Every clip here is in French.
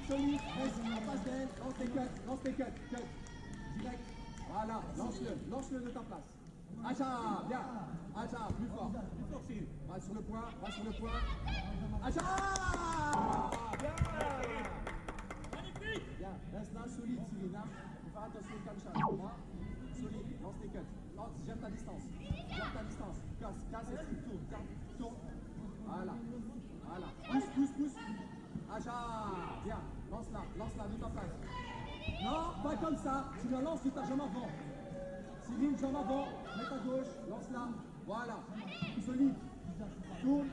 Solide, reste en face d'elle, lance tes cuts, direct, voilà, lance-le de ta place. Acha, bien, Acha, plus fort, va sur le point, Acha, bien, magnifique, bien, reste là, solide, Cyril, hein, faut faire attention au calme, là, solide, lance tes cuts, gère ta distance, casse et tourne, voilà, pousse, Acha, bien, lance-la de ta place. Non, pas comme ça, tu la lances de ta jambe avant. Cyril, jambe avant, mets ta gauche, lance-la, voilà, solide, tourne,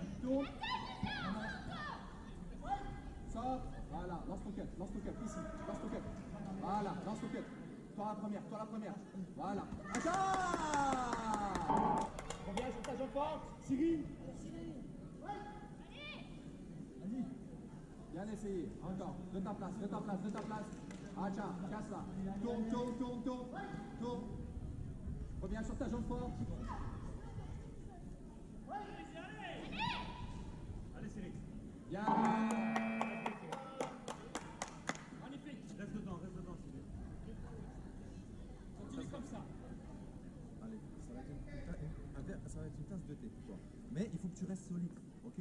sors, voilà, lance ton cut, ici, voilà, lance ton cut, toi la première, voilà, Acha! Reviens sur ta jambe forte, Cyril. Bien essayé, encore, de ta place. Acha, casse-la. Tourne. Reviens sur ta jambe forte. Allez, Cyril. Bien. Magnifique. Reste dedans, Cyril. Continue comme ça. Allez, ça va être une tasse de thé pour toi. Mais il faut que tu restes solide, ok?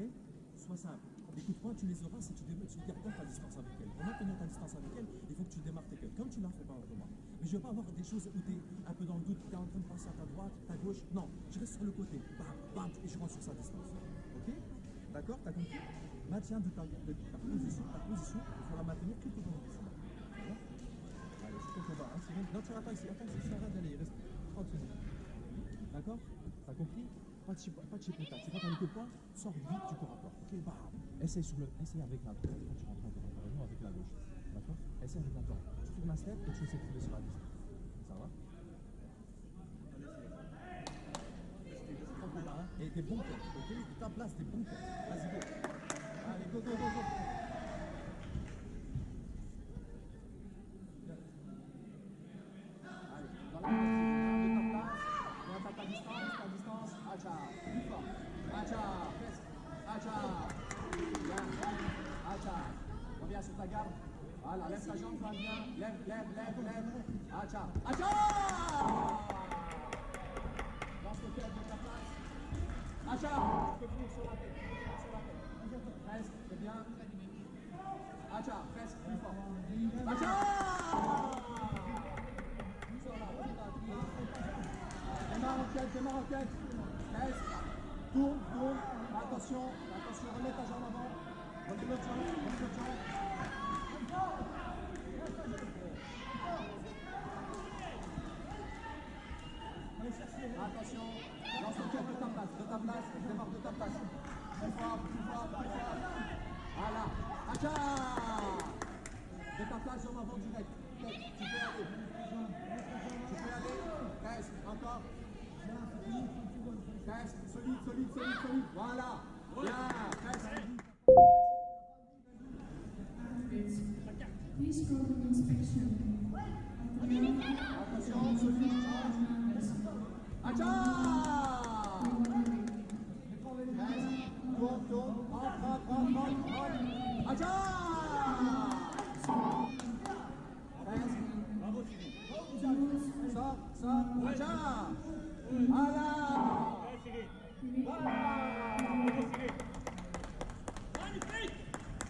Sois simple. Les coups de poing, tu les auras si tu gardes ta distance avec elle. Pour maintenir ta distance avec elle, il faut que tu démarres tes cuts, comme tu l'as fait par moi. Mais je ne veux pas avoir des choses où tu es un peu dans le doute, tu es en train de passer à ta droite, ta gauche. Non, je reste sur le côté. Bam, et je rentre sur sa distance. Ok? D'accord? T'as compris? Maintiens ta position, il faut la maintenir tout au long du combat. D'accord? Allez, c'est ton combat. Hein, non, tu attends ici, ça va d'aller, reste 30 secondes. D'accord? T'as compris? Pas de chipotage. Tu rentres avec le poing, sors vite du corps à corps. Ok, bam. Essaye avec la droite quand tu rentres en corps à corps, et non avec la gauche. D'accord? Essaye avec la droite. Tu tournes la step et tu essaies de trouver sur la distance. Ça va? C'est ton combat, hein? Et des bons cuts, ok? De ta place, des bons cuts. Vas-y, go. Allez, go. Reviens sur ta garde. Voilà, lève ta jambe, va bien. Lève. Acha. Lance le tête de ta place. Acha. Tu peux finir sur la tête. Reste, c'est bien. Acha, reste, plus fort. Acha. Démarre en quête. Reste. Tourne. Attention, remets ta jambe avant. Remets l'autre jambe. Attention, lance le cœur de ta place, démarre de ta place. Plus fort. Voilà, Acha. De ta place, jambe avant direct. Tu peux aller. Reste, encore. Reste, solide. Voilà. Bien, reste. Please go to inspection. Attention, solide. Acha! Tourne, rentre. Acha! Bravo, Cyril. Sors, Acha! Voilà! Ouais, Cyril. Bravo, Cyril.